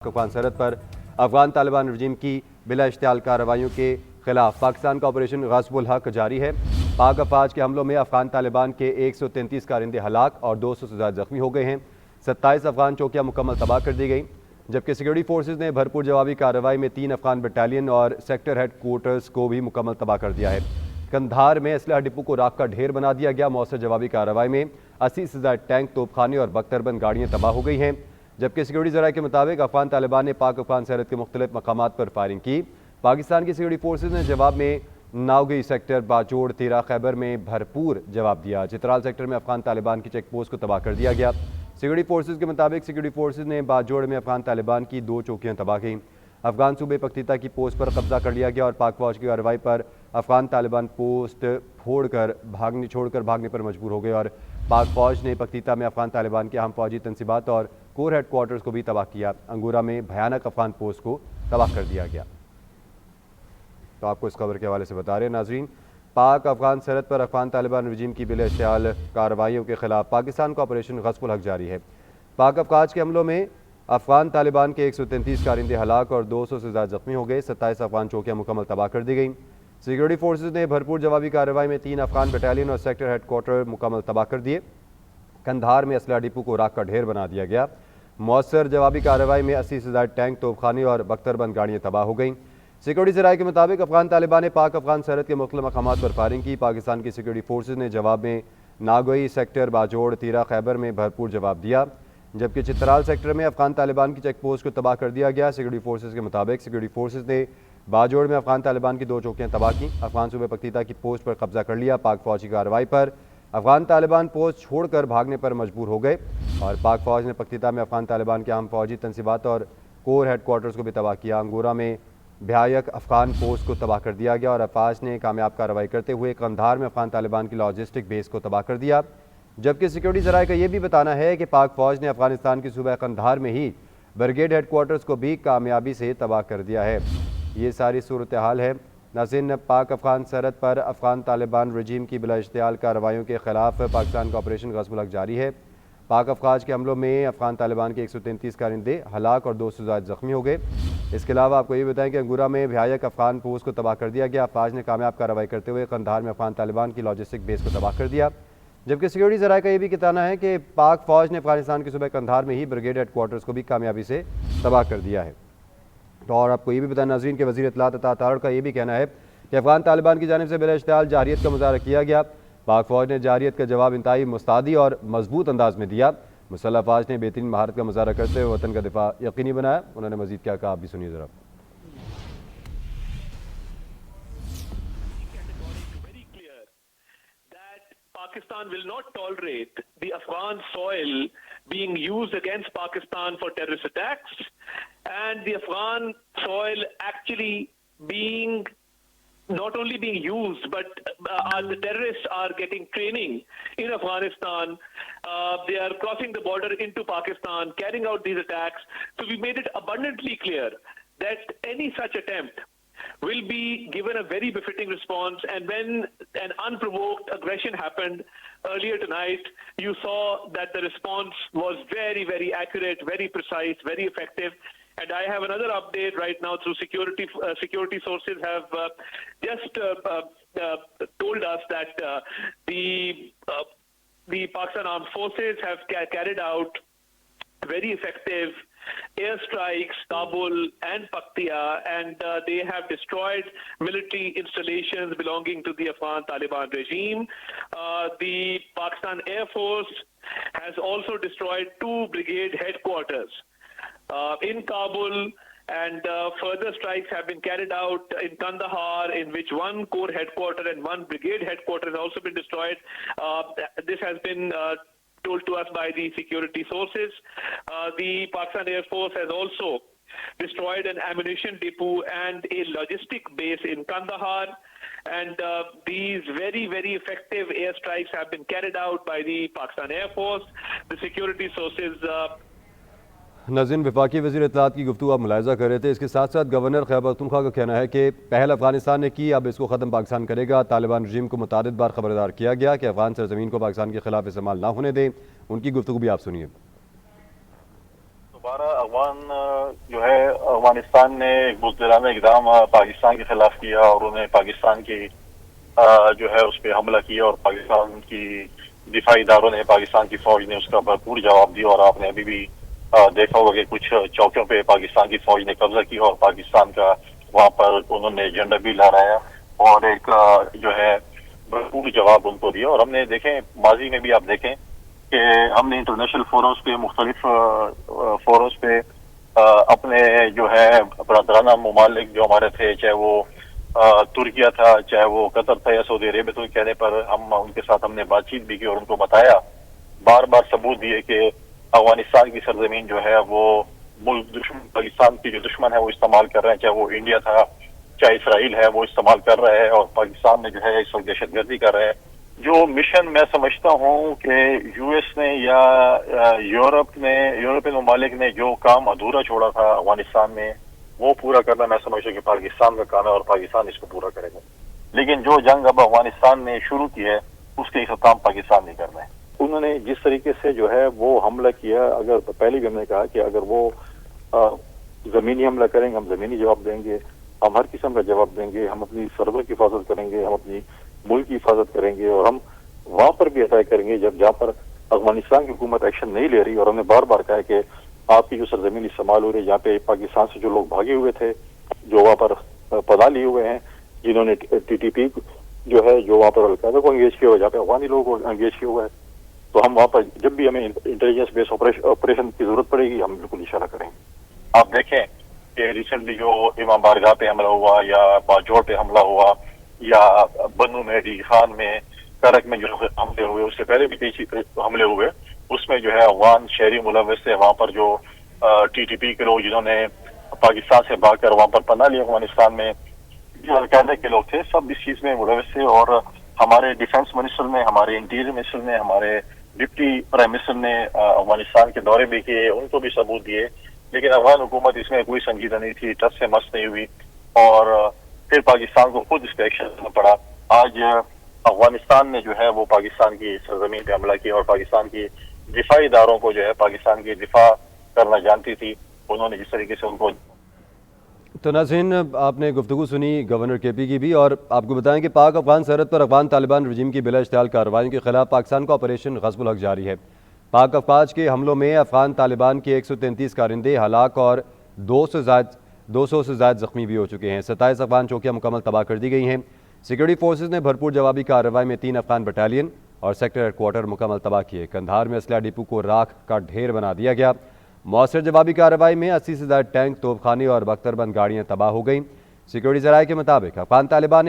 अफगान सरहद पर अफगान तालिबान रजीम की बिला इश्तियाल कार्रवाइयों के खिलाफ पाकिस्तान का ऑपरेशन गस्बुल हक जारी है। पाक अफवाज के हमलों में अफगान तालिबान के 133 कारिंदे हलाक और 200 से ज़्यादा जख्मी हो गए हैं। 27 अफगान चौकियाँ मुकम्मल तबाह कर दी गई, जबकि सिक्योरिटी फोर्सेज ने भरपूर जवाबी कार्रवाई में 3 अफगान बटालियन और सेक्टर हेड क्वार्टर्स को भी मुकम्मल तबाह कर दिया है। कंधार में असलहा डिपो को राख का ढेर बना दिया गया। मौसर जवाबी कार्रवाई में 80 से ज़्यादा टैंक, तोपखाने और बख्तरबंद गाड़ियाँ तबाह हो गई हैं, जबकि सिक्योरिटी ज़राए के मुताबिक अफगान तालिबान ने पाक अफगान सरहद के मुख्तलिफ मकामात पर फायरिंग की। पाकिस्तान की सिक्योरिटी फोर्सेज ने जवाब में नावगई सेक्टर, बाजोड़, तेरा खैबर में भरपूर जवाब दिया। चित्राल सेक्टर में अफगान तालिबान की चेक पोस्ट को तबाह कर दिया गया। सिक्योरिटी फोर्सेज के मुताबिक सिक्योरिटी फोर्सेज ने बाजोड़ में अफगान तालिबान की 2 चौकियाँ तबाह की। अफगान सूबे पख्तीता की पोस्ट पर कब्जा कर लिया गया और पाक फौज की कार्रवाई पर अफगान तालिबान पोस्ट छोड़कर भागने पर मजबूर हो गए और पाक फौज ने पख्तीता में अफगान तालिबान के अहम फौजी तनसीबात और कोर हेड क्वार्टर्स को भी तबाह किया। अंगूरा में भयानक अफगान पोस्ट को तबाह कर दिया गया। तो आपको इस खबर के हवाले से बता रहे हैं नाजरीन, पाक अफगान सरहद पर अफगान तालिबान रजीम की बिला इश्तियाल कार्रवाइयों के खिलाफ पाकिस्तान का ऑपरेशन गस्बुल हक जारी है। पाक अफवाज के हमलों में अफगान तालिबान के 133 कारिंदे हलाक और 200 से ज़्यादा जख्मी हो गए। 27 अफगान चौकियाँ मुकम्मल तबाह कर दी गई। सिक्योरिटी फोर्सेज ने भरपूर जवाबी कार्रवाई में 3 अफगान बटालियन और सेक्टर हेड क्वार्टर मुकम्मल तबाह कर दिए। कंधार में असलहा डिपो को राख का ढेर बना दिया गया। मौसर जवाबी कार्रवाई में 80 से ज़्यादा टैंक, तोपखाने और बख्तरबंद गाड़ियाँ तबाह हो गईं। सिक्योरिटी ज़राए के मुताबिक अफगान तालिबान ने पाक अफगान सरहद के मुख्तलिफ मकामात पर फायरिंग की। पाकिस्तान की सिक्योरिटी फोर्सेज ने जवाब में नागोई सेक्टर, बाजोड़, तेरा खैबर में भरपूर जवाब दिया, जबकि चित्राल सेक्टर में अफगान तालिबान की चेक पोस्ट को तबाह कर दिया गया। सिक्योरिटी फोर्सेज के मुताबिक सिक्योरिटी फोर्सेज ने बाजोड़ में अफगान तालिबान की 2 चौकियाँ तबाह की। अफगान सूबे पख्तीता की पोस्ट पर कब्जा कर लिया। पाक फौज की कार्रवाई पर अफगान तालिबान पोस्ट छोड़कर भागने पर मजबूर हो गए और पाक फौज ने पख्तीता में अफगान तालिबान के अहम फौजी तनसीबात और कोर हेड क्वार्टर्स को भी तबाह किया। अंगूरा में भयानक अफगान पोस्ट को तबाह कर दिया गया और अफवाज ने कामयाब कार्रवाई करते हुए कंधार में अफगान तालिबान की लॉजिस्टिक बेस को तबाह कर दिया। जबकि सिक्योरिटी ज़राए का यह भी बताना है कि पाक फौज ने अफगानिस्तान की सूबा कंधार में ही ब्रिगेड हेड क्वार्टर्स को भी कामयाबी से तबाह कर दिया है। ये सारी सूरत हाल है नाज़रीन। पाक अफगान सरहद पर अफगान तालिबान रजीम की बिला इश्तियाल कार्रवाइयों के खिलाफ पाकिस्तान का ऑपरेशन गस्बुल हक जारी है। पाक अफगाज के हमलों में अफगान तालिबान के 133 कारिंदे हलाक और 200 से ज़्यादा जख्मी हो गए। इसके अलावा आपको ये बताएं कि अंगूरा में भयानक अफगान पोस्ट को तबाह कर दिया गया। अफवाज ने कामयाब कार्रवाई करते हुए कंधार में अफगान तालिबान की लॉजिस्टिक बेस को तबाह कर दिया, जबकि सिक्योरिटी ज़राए का यह भी कहना है कि पाक फौज ने अफगानिस्तान के सूबे कंधार में ही ब्रिगेड हेड क्वार्टर्स को भी कामयाबी से तबाह कर दिया है। तो और आपको ये भी बताया नाज़रीन के वज़ीर इत्तलात अता तारड़ का ये भी कहना है कि अफगान तालिबान की जानिब से बिला इश्तियाल जारियत का मुज़ाहरा किया गया। पाक फौज ने जारियत का जवाब इंतहाई मुस्तैदी और मजबूत अंदाज में दिया। मुसल्लह अफवाज ने बेहतरीन महारत का मुज़ाहरा करते हुए वतन का दिफा यकीनी बनाया। उन्होंने मज़ीद क्या कहा, आप भी सुनिए ज़रा। Pakistan will not tolerate the Afghan soil being used against Pakistan for terrorist attacks, and the Afghan soil actually being not only being used, but the terrorists are getting training in Afghanistan. They are crossing the border into Pakistan, carrying out these attacks. So we made it abundantly clear that any such attempt will be given a very befitting response. And when an unprovoked aggression happened earlier tonight, you saw that the response was very, very accurate, very precise, very effective. And I have another update right now through security sources have just told us that the Pakistan Armed Forces have carried out very effective airstrikes, Kabul and Paktia, and they have destroyed military installations belonging to the Afghan Taliban regime. The Pakistan Air Force has also destroyed 2 brigade headquarters in Kabul, and further strikes have been carried out in Kandahar, in which 1 corps headquarter and 1 brigade headquarter has also been destroyed. This has been told to us by the security sources. The Pakistan Air Force has also destroyed an ammunition depot and a logistic base in Kandahar, and these very, very effective airstrikes have been carried out by the Pakistan Air Force. The security sources नाज़रीन, वफाकी वज़ीर इत्तलात की गुफ्तगू आप मुलाहिज़ा कर रहे थे। इसके साथ साथ गवर्नर खैबर पख्तूनख्वा का कहना है कि पहल अफगानिस्तान ने की, अब इसको ख़त्म पाकिस्तान करेगा। तालिबान रजीम को मुतादिद बार खबरदार किया गया कि अफगान सरजमीन को पाकिस्तान के खिलाफ इस्तेमाल ना होने दें। उनकी गुफ्तगू भी आप सुनिए। दोबारा अफगान जो है अफगानिस्तान ने एक बुज़दिलाना इक़दाम पाकिस्तान के खिलाफ किया और उन्हें पाकिस्तान की जो है उस पर हमला किया और पाकिस्तान की दिफाई इदारों ने, पाकिस्तान की फौज ने उसका भरपूर जवाब दिया। और आपने अभी भी देखा होगा कि कुछ चौकियों पे पाकिस्तान की फौज ने कब्जा किया और पाकिस्तान का वहां पर उन्होंने झंडा भी लहराया और एक जो है भरपूर जवाब उनको दिया। और हमने देखें, माजी में भी आप देखें कि हमने इंटरनेशनल फोरम्स पे, मुख्तलिफ फोरम्स पे अपने जो है बरदराना ममालिक जो हमारे थे, चाहे वो तुर्किया था, चाहे वो कतर था या सऊदी अरेबिया, तो कहने पर हम उनके साथ हमने बातचीत भी की और उनको बताया, बार बार सबूत दिए कि अफगानिस्तान की सरजमीन जो है वो मुल्क दुश्मन, पाकिस्तान की जो दुश्मन है वो इस्तेमाल कर रहे हैं, चाहे वो इंडिया था, चाहे इसराइल है, वो इस्तेमाल कर रहे हैं और पाकिस्तान में जो है इस वक्त दहशतगर्दी कर रहे हैं। जो मिशन मैं समझता हूँ कि यूएस ने या यूरोपियन ममालिक ने जो काम अधूरा छोड़ा था अफगानिस्तान में, वो पूरा करना मैं समझता हूँ कि पाकिस्तान का काम है और पाकिस्तान इसको पूरा करेगा। लेकिन जो जंग अब अफगानिस्तान ने शुरू की है उसके इख्तिताम पाकिस्तान नहीं करना है। उन्होंने जिस तरीके से जो है वो हमला किया, अगर पहले भी हमने कहा कि अगर वो जमीनी हमला करेंगे, हम जमीनी जवाब देंगे, हम हर किस्म का जवाब देंगे, हम अपनी सरवर की हिफाजत करेंगे, हम अपनी मुल्क की हिफाजत करेंगे और हम वहां पर भी अटैक करेंगे जहाँ पर अफगानिस्तान की हुकूमत एक्शन नहीं ले रही। और हमने बार बार कहा कि आपकी जो सरजमीन इस्तेमाल हो रही है, जहाँ पे पाकिस्तान से जो लोग भागे हुए थे, जो वहाँ पर पदा लिए हुए हैं, जिन्होंने टीटीपी जो है जो वहाँ पर अलकायदा को एंगेज किया हुआ, जहाँ पे अफगानी लोगों को एंगेज किया हुआ है, तो हम वहाँ पर जब भी हमें इंटेलिजेंस बेस्ड ऑपरेशन की जरूरत पड़ेगी हम बिल्कुल इशारा करेंगे। आप देखें कि रिसेंटली जो इमाम बारगाह पे हमला हुआ या बाजोड़ पे हमला हुआ या बन्नू मेहदी खान में, करक में जो हमले हुए, उससे पहले भी कई हमले हुए, उसमें जो है अफगान शहरी मुलव्वस थे। वहां पर जो टीटीपी के लोग जिन्होंने पाकिस्तान से भागकर वहां पर पनाह लिया अफगानिस्तान में, जो अलकायदा के लोग थे, सब इस चीज में मुलव्वस थे। और हमारे डिफेंस मिनिस्टर ने, हमारे इंटीरियर मिनिस्टर ने, हमारे डिप्टी प्राइम मिनिस्टर ने अफगानिस्तान के दौरे भी किए, उनको भी सबूत दिए, लेकिन अफगान हुकूमत इसमें कोई संजीदा नहीं थी, टस से मस नहीं हुई और फिर पाकिस्तान को खुद इसका एक्शन लेना पड़ा। आज अफगानिस्तान ने जो है वो पाकिस्तान की सरजमीन पे हमला किया और पाकिस्तान की दिफाई इदारों को जो है पाकिस्तान की दिफा करना जानती थी, उन्होंने जिस तरीके से उनको। तो नाज़रीन, आपने गुफ्तगू सुनी गवर्नर केपी की भी, और आपको बताएं कि पाक अफगान सरहद पर अफगान तालिबान रजीम की बिला इश्तिहाल कार्रवाइयों के खिलाफ पाकिस्तान का ऑपरेशन ग़ज़्बुल हक़ जारी है। पाक अफवाज के हमलों में अफगान तालिबान के 133 कारिंदे हलाक और 200 से ज़ायद ज़ख्मी भी हो चुके हैं। 27 अफगान चौकियाँ मुकम्मल तबाह कर दी गई हैं। सिक्योरिटी फोर्सेज ने भरपूर जवाबी कार्रवाई में 3 अफगान बटालियन और सेक्टर हेडक्वार्टर मुकम्मल तबाह किए। कंधार में असला डिपो को राख का ढेर बना दिया गया। मौसर जवाबी कार्रवाई में 80 से ज़्यादा टैंक, तोपखाने और बख्तरबंद गाड़ियाँ तबाह हो गई। सिक्योरिटी ज़राए के मुताबिक अफगान तालिबान ने